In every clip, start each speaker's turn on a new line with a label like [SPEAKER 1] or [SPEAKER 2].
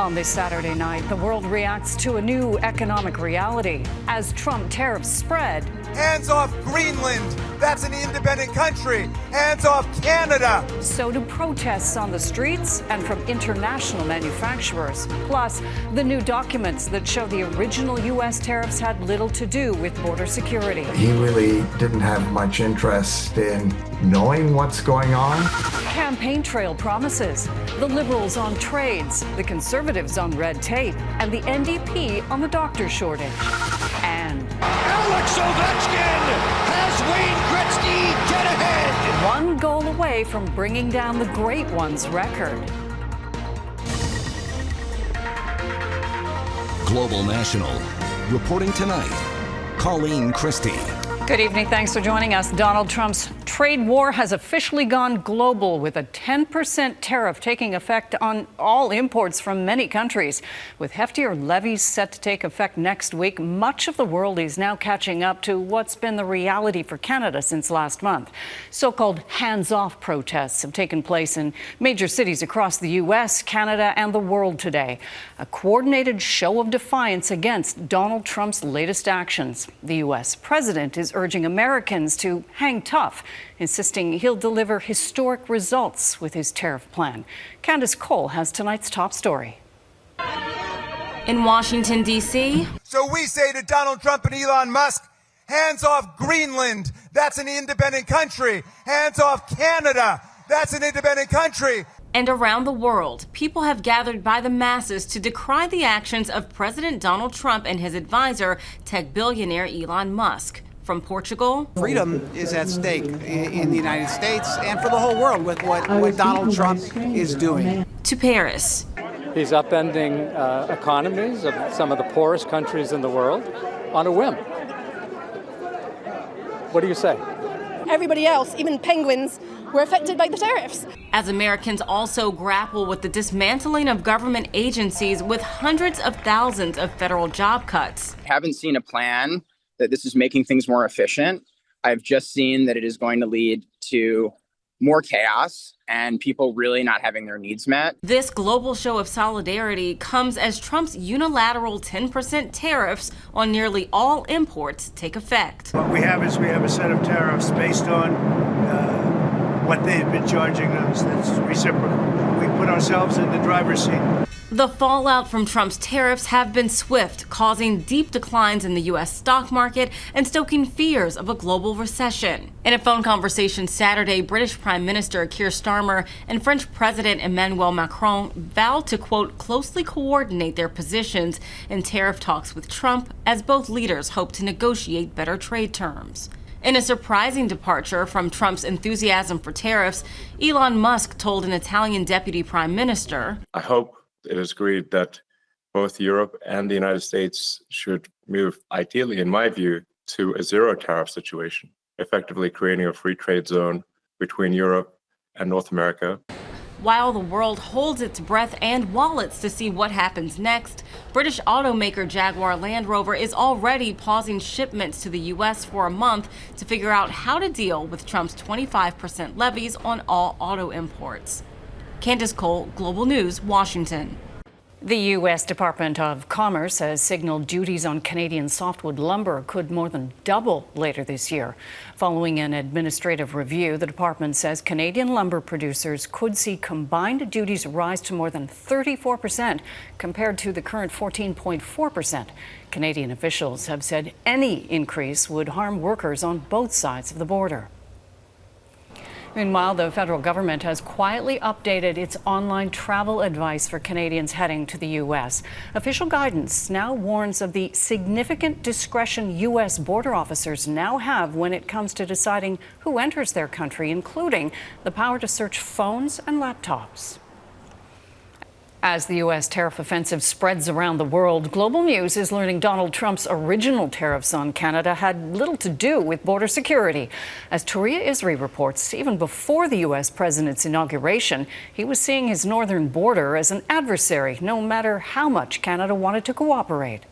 [SPEAKER 1] On this Saturday night, the world reacts to a new economic reality as Trump tariffs spread.
[SPEAKER 2] Hands off Greenland. That's an independent country. Hands off Canada.
[SPEAKER 1] So do protests on the streets and from international manufacturers. Plus, the new documents that show the original U.S. tariffs had little to do with border security.
[SPEAKER 3] He really didn't have much interest in knowing what's going on.
[SPEAKER 1] Campaign trail promises. The Liberals on trades, the Conservatives on red tape, and the NDP on the doctor shortage. And
[SPEAKER 4] Alex Ovechkin has Wayne Gretzky get ahead.
[SPEAKER 1] One goal away from bringing down the Great One's record.
[SPEAKER 5] Global National. Reporting tonight, Colleen Christie.
[SPEAKER 1] Good evening. Thanks for joining us. Donald Trump's trade war has officially gone global with a 10% tariff taking effect on all imports from many countries. With heftier levies set to take effect next week, much of the world is now catching up to what's been the reality for Canada since last month. So-called hands-off protests have taken place in major cities across the U.S., Canada, and the world today. A coordinated show of defiance against Donald Trump's latest actions. The U.S. president is urging Americans to hang tough, insisting he'll deliver historic results with his tariff plan. Candice Cole has tonight's top story.
[SPEAKER 6] In Washington, D.C.
[SPEAKER 2] So we say to Donald Trump and Elon Musk, hands off Greenland. That's an independent country. Hands off Canada. That's an independent country.
[SPEAKER 6] And around the world, people have gathered by the masses to decry the actions of President Donald Trump and his advisor, tech billionaire Elon Musk. From Portugal,
[SPEAKER 7] freedom is at stake in the United States and for the whole world with what Donald Trump is doing.
[SPEAKER 6] To Paris.
[SPEAKER 8] He's upending economies of some of the poorest countries in the world on a whim. What do you say?
[SPEAKER 9] Everybody else, even penguins, were affected by the tariffs.
[SPEAKER 6] As Americans also grapple with the dismantling of government agencies with hundreds of thousands of federal job cuts.
[SPEAKER 10] Haven't seen a plan that this is making things more efficient. I've just seen that it is going to lead to more chaos and people really not having their needs met.
[SPEAKER 6] This global show of solidarity comes as Trump's unilateral 10% tariffs on nearly all imports take effect.
[SPEAKER 11] What we have is a set of tariffs based on what they've been charging us. That's reciprocal. We put ourselves in the driver's seat.
[SPEAKER 6] The fallout from Trump's tariffs have been swift, causing deep declines in the U.S. stock market and stoking fears of a global recession. In a phone conversation Saturday, British Prime Minister Keir Starmer and French President Emmanuel Macron vowed to, quote, closely coordinate their positions in tariff talks with Trump as both leaders hope to negotiate better trade terms. In a surprising departure from Trump's enthusiasm for tariffs, Elon Musk told an Italian deputy prime minister,
[SPEAKER 12] I hope it is agreed that both Europe and the United States should move, ideally, in my view, to a zero tariff situation, effectively creating a free trade zone between Europe and North America.
[SPEAKER 6] While the world holds its breath and wallets to see what happens next, British automaker Jaguar Land Rover is already pausing shipments to the U.S. for a month to figure out how to deal with Trump's 25% levies on all auto imports. Candice Cole, Global News, Washington.
[SPEAKER 1] The U.S. Department of Commerce has signaled duties on Canadian softwood lumber could more than double later this year. Following an administrative review, the department says Canadian lumber producers could see combined duties rise to more than 34% compared to the current 14.4%. Canadian officials have said any increase would harm workers on both sides of the border. Meanwhile, the federal government has quietly updated its online travel advice for Canadians heading to the U.S. Official guidance now warns of the significant discretion U.S. border officers now have when it comes to deciding who enters their country, including the power to search phones and laptops. As the U.S. tariff offensive spreads around the world, Global News is learning Donald Trump's original tariffs on Canada had little to do with border security. As Tory-friendly Okanagan reports, even before the U.S. president's inauguration, he was seeing his northern border as an adversary, no matter how much Canada wanted to cooperate.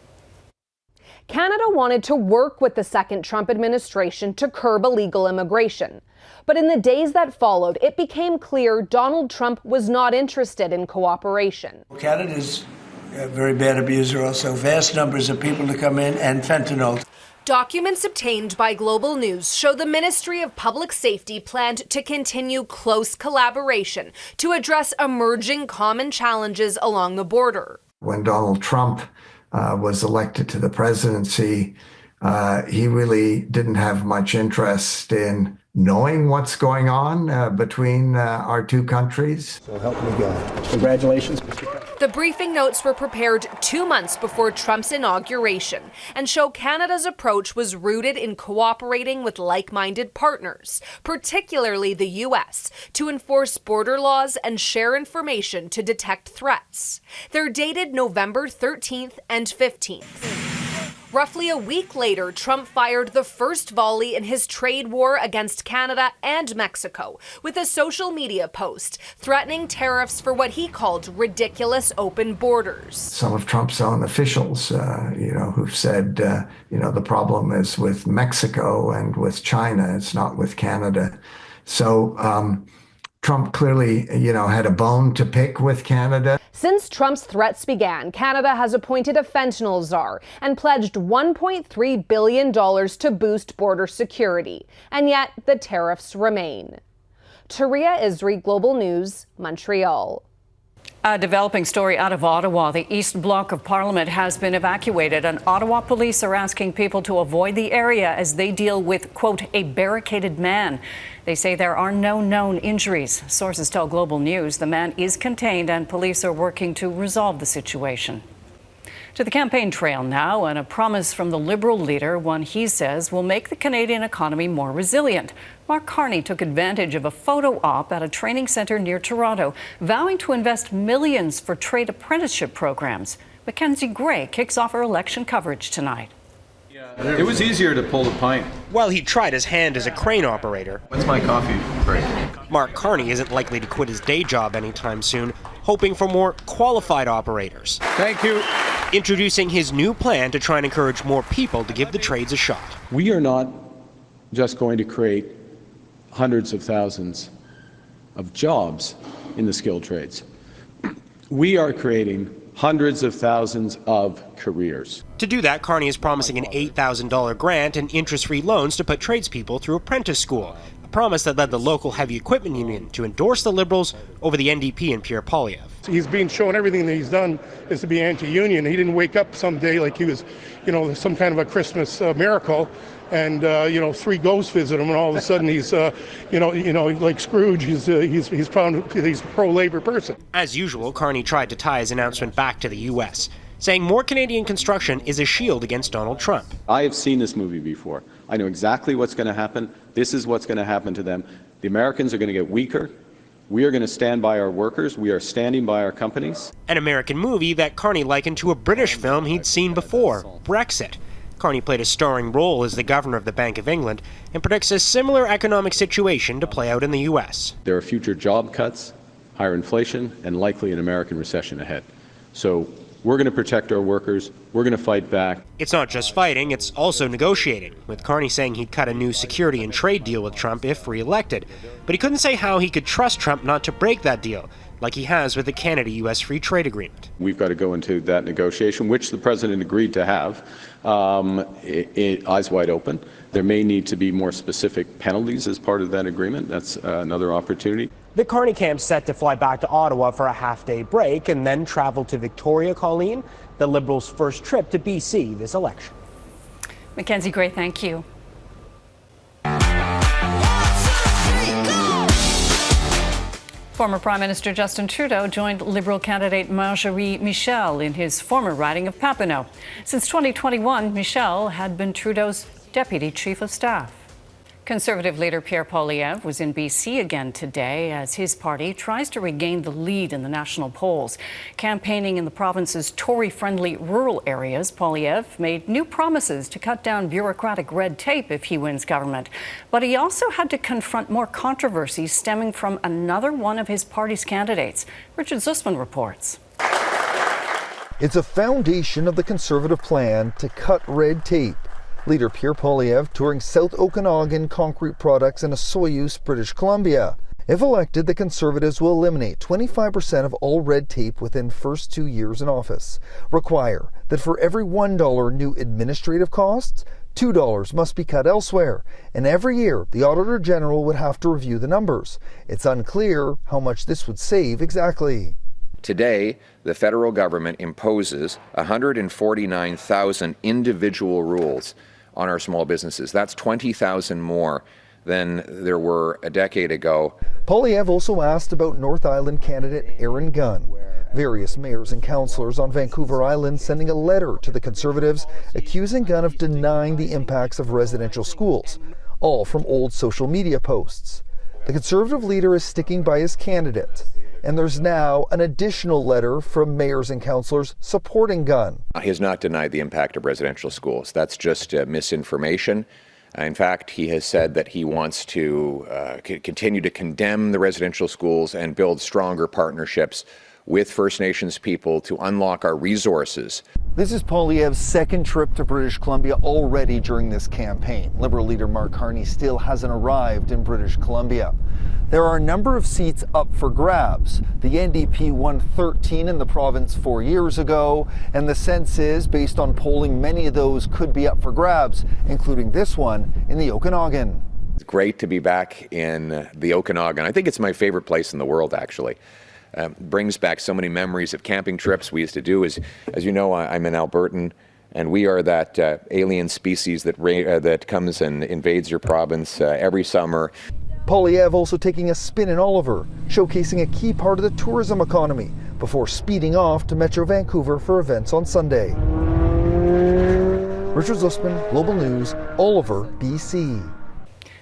[SPEAKER 13] Canada wanted to work with the second Trump administration to curb illegal immigration. But in the days that followed, it became clear Donald Trump was not interested in cooperation.
[SPEAKER 11] Canada's a very bad abuser also. Vast numbers of people to come in, and fentanyl.
[SPEAKER 13] Documents obtained by Global News show the Ministry of Public Safety planned to continue close collaboration to address emerging common challenges along the border.
[SPEAKER 3] When Donald Trump was elected to the presidency, he really didn't have much interest in knowing what's going on between our two countries.
[SPEAKER 14] So help me God. Congratulations, Mr. President.
[SPEAKER 13] The briefing notes were prepared 2 months before Trump's inauguration and show Canada's approach was rooted in cooperating with like-minded partners, particularly the U.S., to enforce border laws and share information to detect threats. They're dated November 13th and 15th. Roughly a week later, Trump fired the first volley in his trade war against Canada and Mexico with a social media post threatening tariffs for what he called ridiculous open borders.
[SPEAKER 3] Some of Trump's own officials, who've said, the problem is with Mexico and with China, it's not with Canada. So Trump clearly, had a bone to pick with Canada.
[SPEAKER 13] Since Trump's threats began, Canada has appointed a fentanyl czar and pledged $1.3 billion to boost border security. And yet the tariffs remain. Taria Isri, Global News, Montreal.
[SPEAKER 1] A developing story out of Ottawa. The East Block of Parliament has been evacuated, and Ottawa police are asking people to avoid the area as they deal with, quote, a barricaded man. They say there are no known injuries. Sources tell Global News the man is contained and police are working to resolve the situation. To the campaign trail now, and a promise from the Liberal leader, one he says will make the Canadian economy more resilient. Mark Carney took advantage of a photo op at a training centre near Toronto, vowing to invest millions for trade apprenticeship programs. Mackenzie Gray kicks off her election coverage tonight.
[SPEAKER 15] It was easier to pull the pint.
[SPEAKER 16] While he tried his hand as a crane operator,
[SPEAKER 15] What's my coffee break?
[SPEAKER 16] Mark Carney isn't likely to quit his day job anytime soon, hoping for more qualified operators.
[SPEAKER 15] Thank you.
[SPEAKER 16] Introducing his new plan to try and encourage more people to give the trades a shot.
[SPEAKER 17] We are not just going to create hundreds of thousands of jobs in the skilled trades. We are creating hundreds of thousands of careers.
[SPEAKER 16] To do that, Carney is promising an $8,000 grant and interest-free loans to put tradespeople through apprentice school, a promise that led the local heavy equipment union to endorse the Liberals over the NDP and Pierre Poilievre.
[SPEAKER 18] He's been shown everything that he's done is to be anti-union. He didn't wake up someday like he was, some kind of a Christmas miracle, and 3 ghosts visit him, and all of a sudden he's, like Scrooge, he's a pro-labor person.
[SPEAKER 16] As usual, Carney tried to tie his announcement back to the U.S., saying more Canadian construction is a shield against Donald Trump.
[SPEAKER 17] I have seen this movie before. I know exactly what's going to happen. This is what's going to happen to them. The Americans are going to get weaker. We are going to stand by our workers. We are standing by our companies.
[SPEAKER 16] An American movie that Carney likened to a British film he'd seen before, Brexit. Carney played a starring role as the governor of the Bank of England and predicts a similar economic situation to play out in the U.S.
[SPEAKER 17] There are future job cuts, higher inflation, and likely an American recession ahead. So we're going to protect our workers. We're going to fight back.
[SPEAKER 16] It's not just fighting, it's also negotiating, with Carney saying he'd cut a new security and trade deal with Trump if re-elected. But he couldn't say how he could trust Trump not to break that deal, like he has with the Canada-U.S. Free Trade Agreement.
[SPEAKER 17] We've got to go into that negotiation, which the president agreed to have, eyes wide open. There may need to be more specific penalties as part of that agreement. That's another opportunity.
[SPEAKER 16] The Carney camp's set to fly back to Ottawa for a half-day break and then travel to Victoria, Colleen, the Liberals' first trip to BC this election.
[SPEAKER 1] Mackenzie Gray, thank you. Former Prime Minister Justin Trudeau joined Liberal candidate Marjorie Michel in his former riding of Papineau. Since 2021, Michel had been Trudeau's Deputy Chief of Staff. Conservative leader Pierre Poilievre was in BC again today as his party tries to regain the lead in the national polls. Campaigning in the province's Tory-friendly rural areas, Poilievre made new promises to cut down bureaucratic red tape if he wins government. But he also had to confront more controversies stemming from another one of his party's candidates. Richard Zussman reports.
[SPEAKER 19] It's a foundation of the Conservative plan to cut red tape. Leader Pierre Poilievre touring South Okanagan concrete products in Soyuz, British Columbia. If elected, the Conservatives will eliminate 25% of all red tape within first 2 years in office, require that for every $1 new administrative costs, $2 must be cut elsewhere, and every year the Auditor General would have to review the numbers. It's unclear how much this would save exactly.
[SPEAKER 20] Today, the federal government imposes 149,000 individual rules on our small businesses. That's 20,000 more than there were a decade ago.
[SPEAKER 19] Poilievre also asked about North Island candidate Aaron Gunn. Various mayors and councillors on Vancouver Island sending a letter to the Conservatives accusing Gunn of denying the impacts of residential schools, all from old social media posts. The Conservative leader is sticking by his candidate, and there's now an additional letter from mayors and councillors supporting Gunn.
[SPEAKER 20] He has not denied the impact of residential schools. That's just misinformation. In fact, he has said that he wants to continue to condemn the residential schools and build stronger partnerships with First Nations people to unlock our resources.
[SPEAKER 19] This is Poilievre's second trip to British Columbia already during this campaign. Liberal leader Mark Carney still hasn't arrived in British Columbia. There are a number of seats up for grabs. The NDP won 13 in the province 4 years ago, and the sense is, based on polling, many of those could be up for grabs, including this one in the Okanagan.
[SPEAKER 20] It's great to be back in the Okanagan. I think it's my favorite place in the world, actually. Brings back so many memories of camping trips we used to do. As you know, I'm an Albertan, and we are that alien species that comes and invades your province every summer.
[SPEAKER 19] Poilievre also taking a spin in Oliver, showcasing a key part of the tourism economy before speeding off to Metro Vancouver for events on Sunday. Richard Zussman, Global News, Oliver, BC.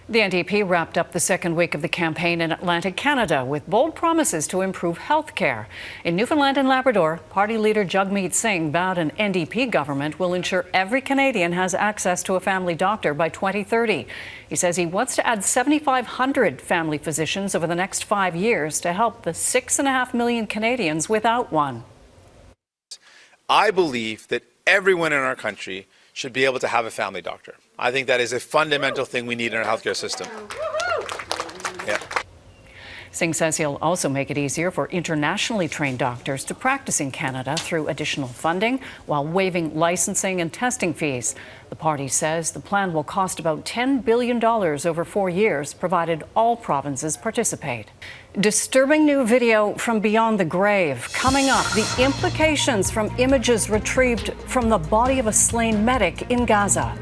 [SPEAKER 1] The NDP wrapped up the second week of the campaign in Atlantic Canada with bold promises to improve health care. In Newfoundland and Labrador, party leader Jagmeet Singh vowed an NDP government will ensure every Canadian has access to a family doctor by 2030. He says he wants to add 7,500 family physicians over the next 5 years to help the 6.5 million Canadians without one.
[SPEAKER 21] I believe that everyone in our country should be able to have a family doctor. I think that is a fundamental thing we need in our healthcare system. Yeah.
[SPEAKER 1] Singh says he'll also make it easier for internationally trained doctors to practice in Canada through additional funding while waiving licensing and testing fees. The party says the plan will cost about $10 billion over 4 years, provided all provinces participate. Disturbing new video from beyond the grave. Coming up, the implications from images retrieved from the body of a slain medic in Gaza.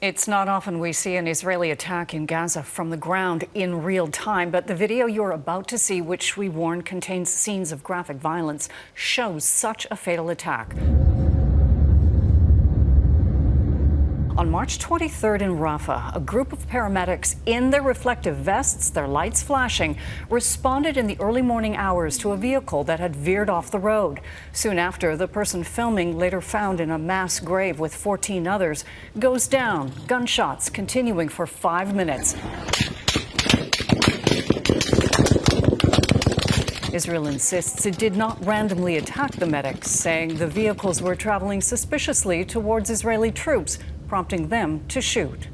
[SPEAKER 1] It's not often we see an Israeli attack in Gaza from the ground in real time, but the video you're about to see, which we warn contains scenes of graphic violence, shows such a fatal attack. On March 23rd in Rafah, a group of paramedics in their reflective vests, their lights flashing, responded in the early morning hours to a vehicle that had veered off the road. Soon after, the person filming, later found in a mass grave with 14 others, goes down, gunshots continuing for 5 minutes. Israel insists it did not randomly attack the medics, saying the vehicles were traveling suspiciously towards Israeli troops, prompting them to shoot.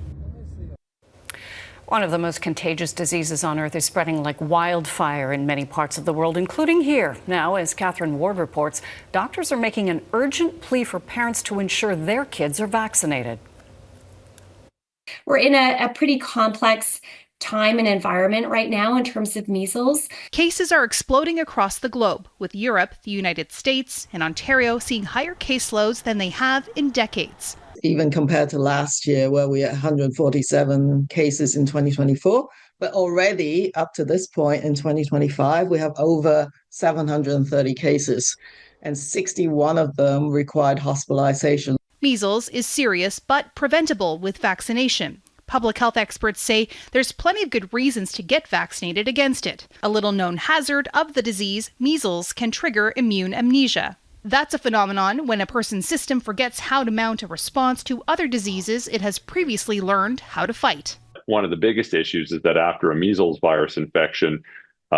[SPEAKER 1] One of the most contagious diseases on Earth is spreading like wildfire in many parts of the world, including here. Now, as Catherine Ward reports, doctors are making an urgent plea for parents to ensure their kids are vaccinated.
[SPEAKER 22] We're in a pretty complex time and environment right now in terms of measles.
[SPEAKER 23] Cases are exploding across the globe, with Europe, the United States, and Ontario seeing higher caseloads than they have in decades.
[SPEAKER 24] Even compared to last year, where we had 147 cases in 2024. But already up to this point in 2025, we have over 730 cases, and 61 of them required hospitalization.
[SPEAKER 23] Measles is serious but preventable with vaccination. Public health experts say there's plenty of good reasons to get vaccinated against it. A little known hazard of the disease, measles, can trigger immune amnesia. That's a phenomenon when a person's system forgets how to mount a response to other diseases it has previously learned how to fight.
[SPEAKER 25] One of the biggest issues is that after a measles virus infection,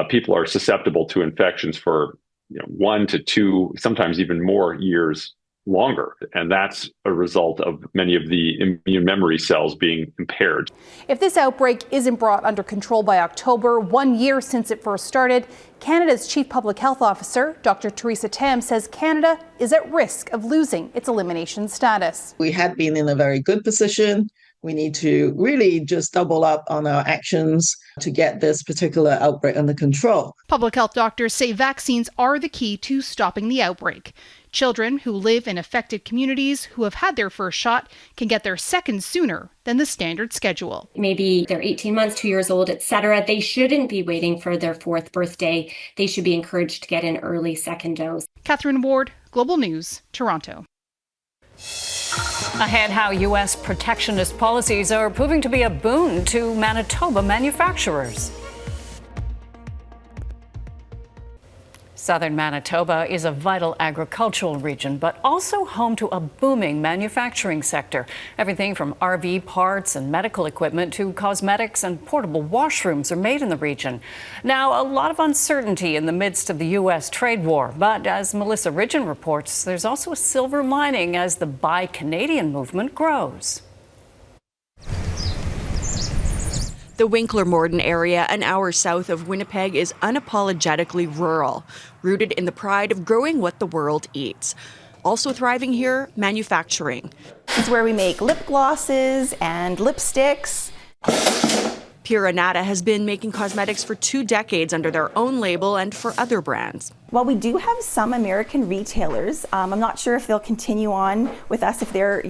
[SPEAKER 25] people are susceptible to infections for 1 to 2, sometimes even more years longer. And that's a result of many of the immune memory cells being impaired.
[SPEAKER 23] If this outbreak isn't brought under control by October, 1 year since it first started, Canada's Chief Public Health Officer, Dr. Theresa Tam, says Canada is at risk of losing its elimination status.
[SPEAKER 24] We had been in a very good position. We need to really just double up on our actions to get this particular outbreak under control.
[SPEAKER 23] Public health doctors say vaccines are the key to stopping the outbreak. Children who live in affected communities who have had their first shot can get their second sooner than the standard schedule.
[SPEAKER 22] Maybe they're 18 months, 2 years old, etc. They shouldn't be waiting for their 4th birthday. They should be encouraged to get an early second dose.
[SPEAKER 23] Catherine Ward, Global News, Toronto.
[SPEAKER 1] Ahead, how U.S. protectionist policies are proving to be a boon to Manitoba manufacturers. Southern Manitoba is a vital agricultural region, but also home to a booming manufacturing sector. Everything from RV parts and medical equipment to cosmetics and portable washrooms are made in the region. Now, a lot of uncertainty in the midst of the U.S. trade war, but as Melissa Ridgen reports, there's also a silver lining as the Buy Canadian movement grows.
[SPEAKER 2] The Winkler-Morden area, an hour south of Winnipeg, is unapologetically rural, rooted in the pride of growing what the world eats. Also thriving here, manufacturing.
[SPEAKER 4] It's where we make lip glosses and lipsticks.
[SPEAKER 2] Pierre Poilievre has been making cosmetics for 2 decades under their own label and for other brands.
[SPEAKER 4] Well, we do have some American retailers. I'm not sure if they'll continue on with us if they're,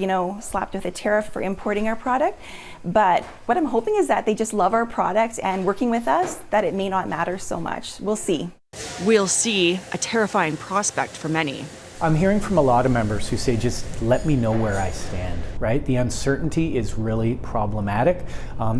[SPEAKER 4] slapped with a tariff for importing our product. But what I'm hoping is that they just love our product and working with us, that it may not matter so much. We'll see.
[SPEAKER 2] We'll see, a terrifying prospect for many.
[SPEAKER 5] I'm hearing from a lot of members who say, just let me know where I stand, right? The uncertainty is really problematic.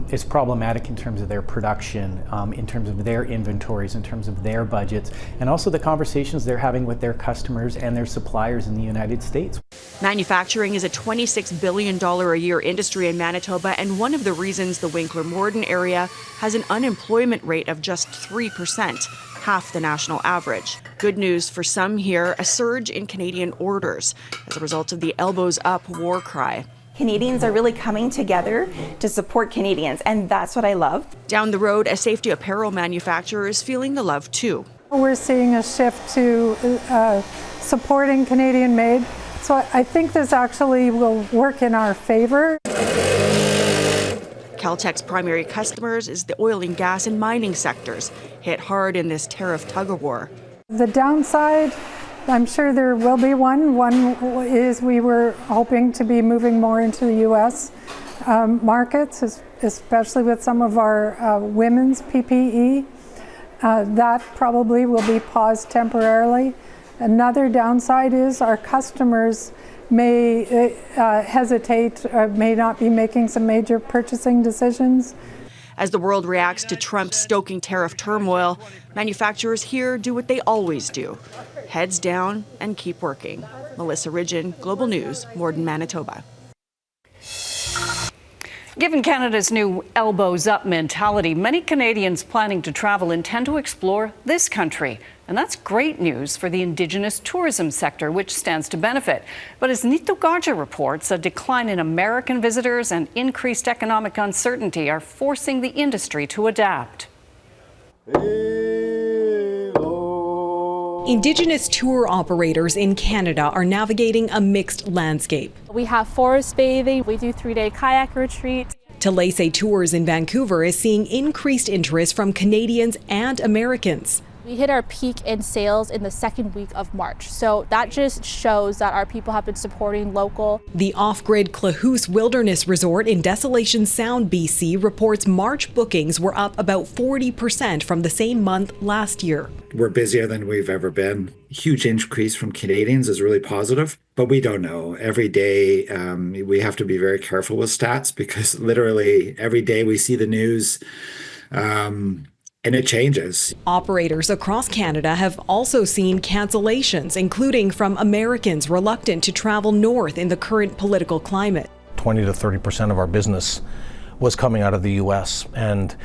[SPEAKER 5] It's problematic in terms of their production, in terms of their inventories, in terms of their budgets, and also the conversations they're having with their customers and their suppliers in the United States.
[SPEAKER 2] Manufacturing is a $26 billion a year industry in Manitoba, and one of the reasons the Winkler-Morden area has an unemployment rate of just 3%. Half the national average. Good news for some here, a surge in Canadian orders as a result of the elbows up war cry.
[SPEAKER 4] Canadians are really coming together to support Canadians, and that's what I love.
[SPEAKER 2] Down the road, a safety apparel manufacturer is feeling the love too.
[SPEAKER 7] We're seeing a shift to supporting Canadian made, so I think this actually will work in our favor.
[SPEAKER 2] Caltech's primary customers is the oil and gas and mining sectors, hit hard in this tariff tug-of-war.
[SPEAKER 7] The downside, I'm sure there will be one. One is we were hoping to be moving more into the U.S. Markets, especially with some of our women's PPE. That probably will be paused temporarily. Another downside is our customers may hesitate or may not be making some major purchasing decisions.
[SPEAKER 2] As the world reacts to Trump's stoking tariff turmoil, manufacturers here do what they always do, heads down and keep working. Melissa Ridgen, Global News, Morden, Manitoba.
[SPEAKER 1] Given Canada's new elbows up mentality, many Canadians planning to travel intend to explore this country. And that's great news for the Indigenous tourism sector, which stands to benefit. But as Nito Garja reports, a decline in American visitors and increased economic uncertainty are forcing the industry to adapt.
[SPEAKER 8] Indigenous tour operators in Canada are navigating a mixed landscape.
[SPEAKER 26] We have forest bathing, we do 3-day kayak retreats.
[SPEAKER 8] Talese Tours in Vancouver is seeing increased interest from Canadians and Americans.
[SPEAKER 26] We hit our peak in sales in the 2nd week of March, so that just shows that our people have been supporting local.
[SPEAKER 8] The off-grid Clahoose Wilderness Resort in Desolation Sound, BC reports March bookings were up about 40% from the same month last year.
[SPEAKER 27] We're busier than we've ever been. Huge increase from Canadians is really positive, but we don't know. Every day we have to be very careful with stats because literally every day we see the news and it changes.
[SPEAKER 8] Operators across Canada have also seen cancellations, including from Americans reluctant to travel north in the current political climate.
[SPEAKER 28] 20 to 30% of our business was coming out of the U.S. and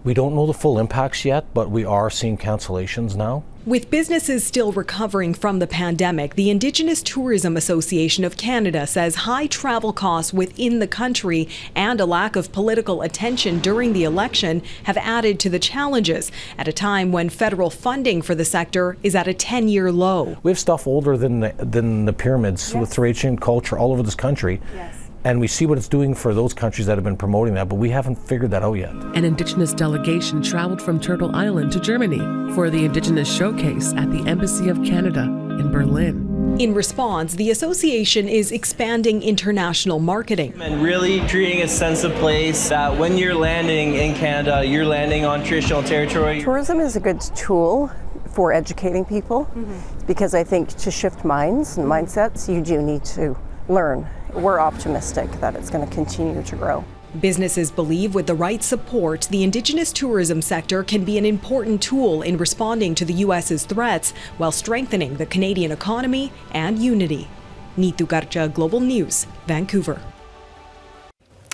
[SPEAKER 28] we don't know the full impacts yet, but we are seeing cancellations now.
[SPEAKER 8] With businesses still recovering from the pandemic, the Indigenous Tourism Association of Canada says high travel costs within the country and a lack of political attention during the election have added to the challenges at a time when federal funding for the sector is at a 10-year low.
[SPEAKER 28] We have stuff older than the pyramids with Thracian culture all over this country.
[SPEAKER 3] Yes.
[SPEAKER 28] And we see what it's doing for those countries that have been promoting that, but we haven't figured that out yet.
[SPEAKER 3] An Indigenous delegation traveled from Turtle Island to Germany for the Indigenous Showcase at the Embassy of Canada in Berlin.
[SPEAKER 8] In response, the association is expanding international marketing.
[SPEAKER 6] And really creating a sense of place that when you're landing in Canada, you're landing on traditional territory.
[SPEAKER 9] Tourism is a good tool for educating people because I think to shift minds and mindsets, you do need to learn. We're optimistic that it's going to continue to grow.
[SPEAKER 8] Businesses believe with the right support, the Indigenous tourism sector can be an important tool in responding to the U.S.'s threats while strengthening the Canadian economy and unity. Neetu Garcha, Global News, Vancouver.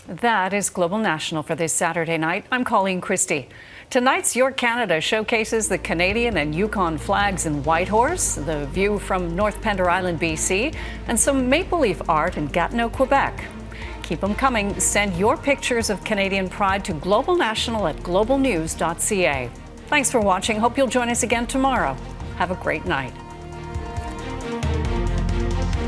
[SPEAKER 1] That is Global National for this Saturday night. I'm Colleen Christie. Tonight's Your Canada showcases the Canadian and Yukon flags in Whitehorse, the view from North Pender Island, BC, and some maple leaf art in Gatineau, Quebec. Keep them coming. Send your pictures of Canadian pride to globalnational@globalnews.ca. Thanks for watching. Hope you'll join us again tomorrow. Have a great night.